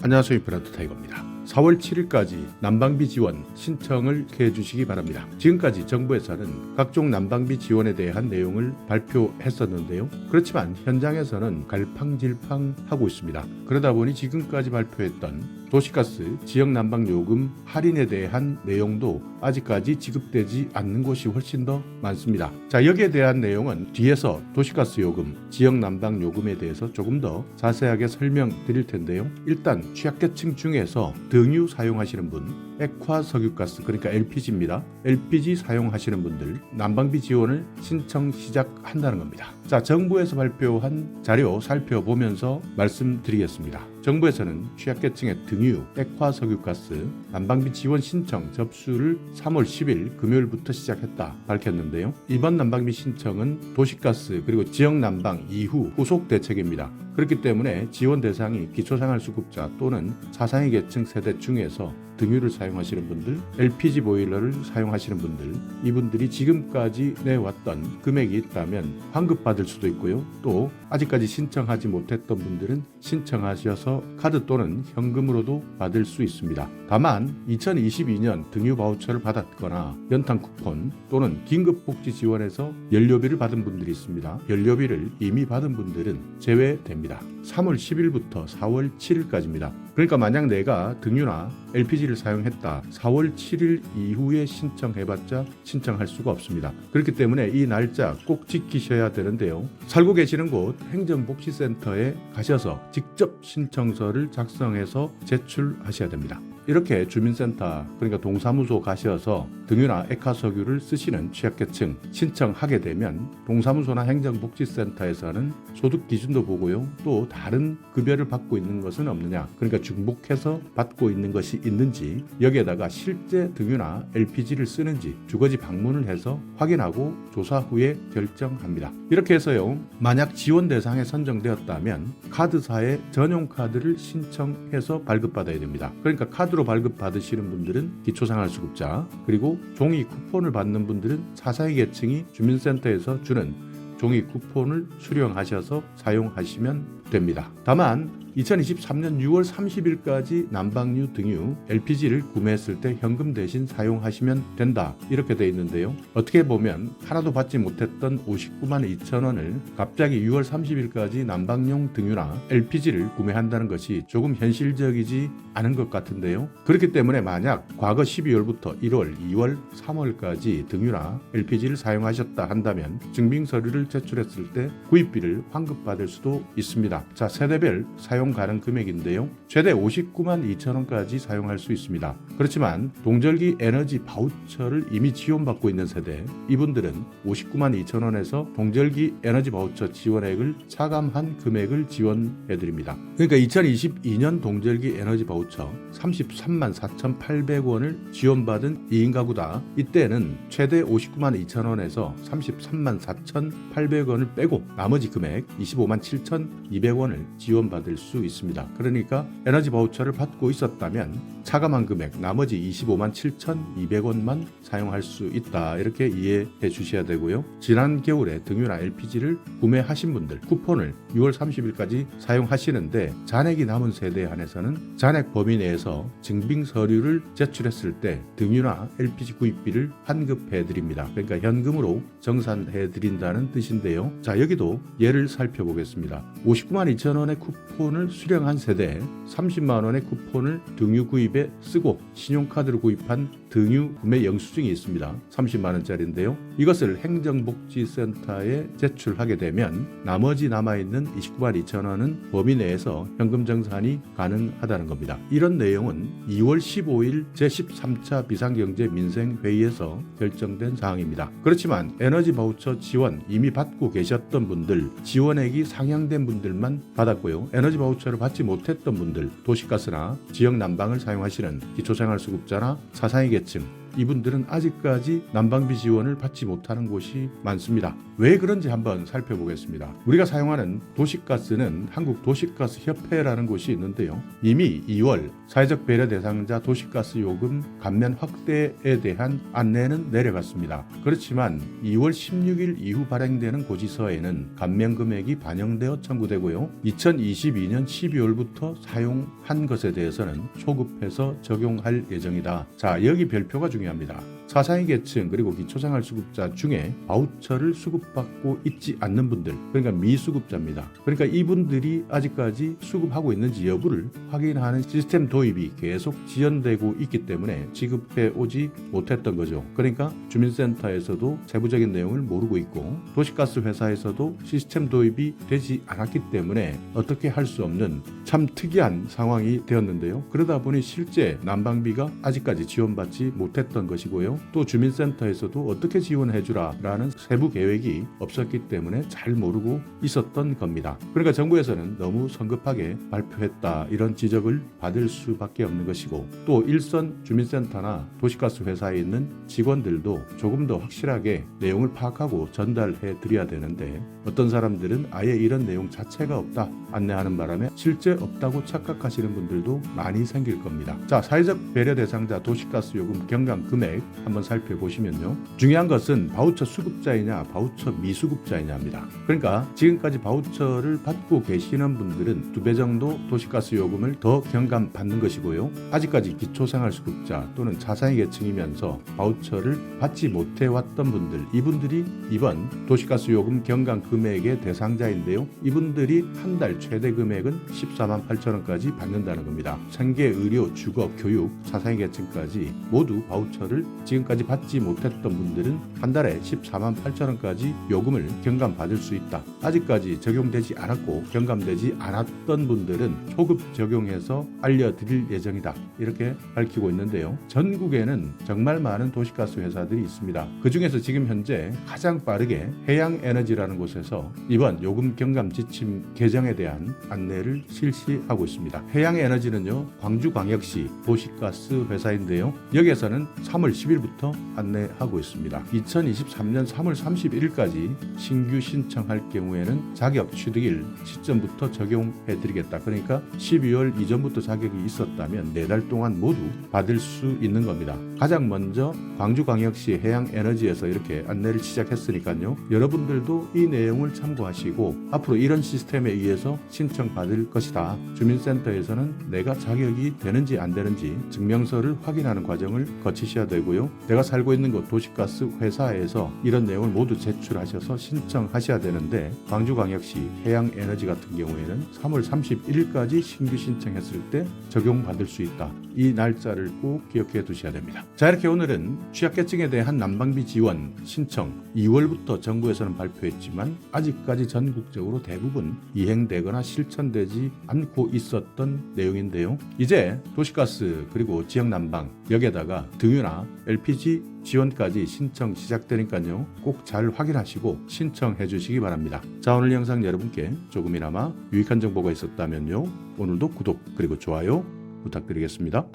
안녕하세요. 인프란트 타이거입니다. 4월 7일까지 난방비 지원 신청을 해주시기 바랍니다. 지금까지 정부에서는 각종 난방비 지원에 대한 내용을 발표했었는데요. 그렇지만 현장에서는 갈팡질팡하고 있습니다. 그러다 보니 지금까지 발표했던 도시가스 지역난방요금 할인에 대한 내용도 아직까지 지급되지 않는 곳이 훨씬 더 많습니다. 자, 여기에 대한 내용은 뒤에서 도시가스 요금, 지역난방요금에 대해서 조금 더 자세하게 설명드릴 텐데요. 일단 취약계층 중에서 등유 사용하시는 분, 액화석유가스 그러니까 LPG입니다. LPG 사용하시는 분들 난방비 지원을 신청 시작한다는 겁니다. 자, 정부에서 발표한 자료 살펴보면서 말씀드리겠습니다. 정부에서는 취약계층의 등유, 액화석유가스 난방비 지원 신청 접수를 3월 10일 금요일부터 시작했다 밝혔는데요. 이번 난방비 신청은 도시가스 그리고 지역난방 이후 후속 대책입니다. 그렇기 때문에 지원 대상이 기초생활수급자 또는 차상위 계층 세대 중에서 등유를 사용하시는 분들, LPG 보일러를 사용하시는 분들, 이분들이 지금까지 내왔던 금액이 있다면 환급받을 수도 있고요. 또 아직까지 신청하지 못했던 분들은 신청하셔서 카드 또는 현금으로도 받을 수 있습니다. 다만 2022년 등유 바우처를 받았거나 연탄 쿠폰 또는 긴급복지 지원에서 연료비를 받은 분들이 있습니다. 연료비를 이미 받은 분들은 제외됩니다. 3월 10일부터 4월 7일까지입니다. 그러니까 만약 내가 등유나 LPG를 사용했다. 4월 7일 이후에 신청해봤자 신청할 수가 없습니다. 그렇기 때문에 이 날짜 꼭 지키셔야 되는데요. 살고 계시는 곳 행정복지센터에 가셔서 직접 신청서를 작성해서 제출하셔야 됩니다. 이렇게 주민센터 그러니까 동사무소 가셔서 등유나 액화석유를 쓰시는 취약계층 신청하게 되면 동사무소나 행정복지센터에서는 소득 기준도 보고요. 또 다른 급여를 받고 있는 것은 없느냐 그러니까 중복해서 받고 있는 것이 있는지 여기에다가 실제 등유나 LPG를 쓰는지 주거지 방문을 해서 확인하고 조사 후에 결정합니다. 이렇게 해서요. 만약 지원 대상에 선정되었다면 카드사의 전용 카드를 신청해서 발급받아야 됩니다. 그러니까 카드로 발급받으시는 분들은 기초생활수급자 그리고 종이 쿠폰을 받는 분들은 차상위 계층이 주민센터에서 주는 종이 쿠폰을 수령하셔서 사용하시면 됩니다. 다만 2023년 6월 30일까지 난방유 등유 LPG를 구매했을 때 현금 대신 사용하시면 된다 이렇게 돼 있는데요. 어떻게 보면 하나도 받지 못했던 59만 2천 원을 갑자기 6월 30일까지 난방용 등유나 LPG를 구매한다는 것이 조금 현실적이지 않은 것 같은데요. 그렇기 때문에 만약 과거 12월부터 1월, 2월, 3월까지 등유나 LPG를 사용하셨다 한다면 증빙서류를 제출했을 때 구입비를 환급받을 수도 있습니다. 자, 세대별 사용 가능 금액인데요. 최대 59만 2천 원까지 사용할 수 있습니다. 그렇지만 동절기 에너지 바우처를 이미 지원받고 있는 세대 이분들은 59만 2천 원에서 동절기 에너지 바우처 지원액을 차감한 금액을 지원해 드립니다. 그러니까 2022년 동절기 에너지 바우처 33만 4,800원을 지원받은 2인 가구다. 이때는 최대 59만 2천 원에서 33만 4,800원을 빼고 나머지 금액 25만 7,200원을 지원받을 수 있습니다. 그러니까 에너지 바우처를 받고 있었다면 차감한 금액 나머지 25만 7,200원만 사용할 수 있다. 이렇게 이해해 주셔야 되고요. 지난 겨울에 등유나 LPG를 구매하신 분들 쿠폰을 6월 30일까지 사용하시는데 잔액이 남은 세대에 한해서는 잔액 범위 내에서 증빙 서류를 제출했을 때 등유나 LPG 구입비를 환급해 드립니다. 그러니까 현금으로 정산해 드린다는 뜻인데요. 자, 여기도 예를 살펴보겠습니다. 59만 2천 원의 쿠폰을 수령한 세대에 30만 원의 쿠폰을 등유 구입에 쓰고 신용카드로 구입한 등유 구매 영수증이 있습니다. 30만 원짜리인데요. 이것을 행정복지센터에 제출하게 되면 나머지 남아있는 29만 2천 원은 범위 내에서 현금 정산이 가능하다는 겁니다. 이런 내용은 2월 15일 제13차 비상경제민생회의에서 결정된 사항입니다. 그렇지만 에너지 바우처 지원 이미 받고 계셨던 분들 지원액이 상향된 분들만 받았고요. 에너지 바우처를 받지 못했던 분들 도시가스나 지역난방을 사용하시는 기초생활수급자나 차상위 계층 이분들은 아직까지 난방비 지원을 받지 못하는 곳이 많습니다. 왜 그런지 한번 살펴보겠습니다. 우리가 사용하는 도시가스는 한국도시가스협회라는 곳이 있는데요. 이미 2월 사회적 배려 대상자 도시가스 요금 감면 확대에 대한 안내는 내려갔습니다. 그렇지만 2월 16일 이후 발행되는 고지서에는 감면 금액이 반영되어 청구되고요. 2022년 12월부터 사용한 것에 대해서는 초급해서 적용할 예정이다. 자, 여기 별표가 중요합니다. 사상위 계층 그리고 기초생활수급자 중에 바우처를 수급받고 있지 않는 분들, 그러니까 미수급자입니다. 그러니까 이분들이 아직까지 수급하고 있는지 여부를 확인하는 시스템 도입이 계속 지연되고 있기 때문에 지급해 오지 못했던 거죠. 그러니까 주민센터에서도 세부적인 내용을 모르고 있고 도시가스 회사에서도 시스템 도입이 되지 않았기 때문에 어떻게 할 수 없는 참 특이한 상황이 되었는데요. 그러다 보니 실제 난방비가 아직까지 지원받지 못했던 것이고요. 또 주민센터에서도 어떻게 지원해주라 라는 세부 계획이 없었기 때문에 잘 모르고 있었던 겁니다. 그러니까 정부에서는 너무 성급하게 발표했다 이런 지적을 받을 수밖에 없는 것이고, 또 일선 주민센터나 도시가스 회사에 있는 직원들도 조금 더 확실하게 내용을 파악하고 전달해 드려야 되는데 어떤 사람들은 아예 이런 내용 자체가 없다 안내하는 바람에 실제 없다고 착각하시는 분들도 많이 생길 겁니다. 자, 사회적 배려 대상자 도시가스 요금 경감 금액 한번 살펴보시면요. 중요한 것은 바우처 수급자이냐 바우처 미수급자이냐입니다. 그러니까 지금까지 바우처를 받고 계시는 분들은 2배 정도 도시가스 요금을 더 경감 받는 것이고요. 아직까지 기초생활수급자 또는 자산위 계층이면서 바우처를 받지 못해 왔던 분들, 이분들이 이번 도시가스 요금 경감 금액의 대상자인데요. 이분들이 한 달 최대 금액은 14만 8천 원까지 받는다는 겁니다. 생계, 의료, 주거, 교육, 자산위 계층까지 모두 바우처를 지금까지 받지 못했던 분들은 한 달에 14만 8천 원까지 요금을 경감받을 수 있다. 아직까지 적용되지 않았고 경감되지 않았던 분들은 초급 적용해서 알려드릴 예정이다. 이렇게 밝히고 있는데요. 전국에는 정말 많은 도시가스 회사들이 있습니다. 그 중에서 지금 현재 가장 빠르게 해양에너지라는 곳에서 이번 요금 경감 지침 개정에 대한 안내를 실시하고 있습니다. 해양에너지는요, 광주광역시 도시가스 회사인데요. 여기에서는 3월 10일부터 안내하고 있습니다. 2023년 3월 31일까지 신규 신청할 경우에는 자격 취득일 시점부터 적용해 드리겠다. 그러니까 12월 이전부터 자격이 있었다면 4달 동안 모두 받을 수 있는 겁니다. 가장 먼저 광주광역시 해양에너지에서 이렇게 안내를 시작했으니까요. 여러분들도 이 내용을 참고하시고 앞으로 이런 시스템에 의해서 신청받을 것이다. 주민센터에서는 내가 자격이 되는지 안 되는지 증명서를 확인하는 과정을 거치셔야 되고요. 내가 살고 있는 곳 도시가스 회사에서 이런 내용을 모두 제출하셔서 신청하셔야 되는데 광주광역시 해양에너지 같은 경우에는 3월 31일까지 신규 신청했을 때 적용받을 수 있다. 이 날짜를 꼭 기억해 두셔야 됩니다. 자, 이렇게 오늘은 취약계층에 대한 난방비 지원 신청 2월부터 정부에서는 발표했지만 아직까지 전국적으로 대부분 이행되거나 실천되지 않고 있었던 내용인데요. 이제 도시가스 그리고 지역난방 여기에다가 등유나 LPG 지원까지 신청 시작되니까요. 꼭 잘 확인하시고 신청해 주시기 바랍니다. 자, 오늘 영상 여러분께 조금이나마 유익한 정보가 있었다면요. 오늘도 구독 그리고 좋아요 부탁드리겠습니다.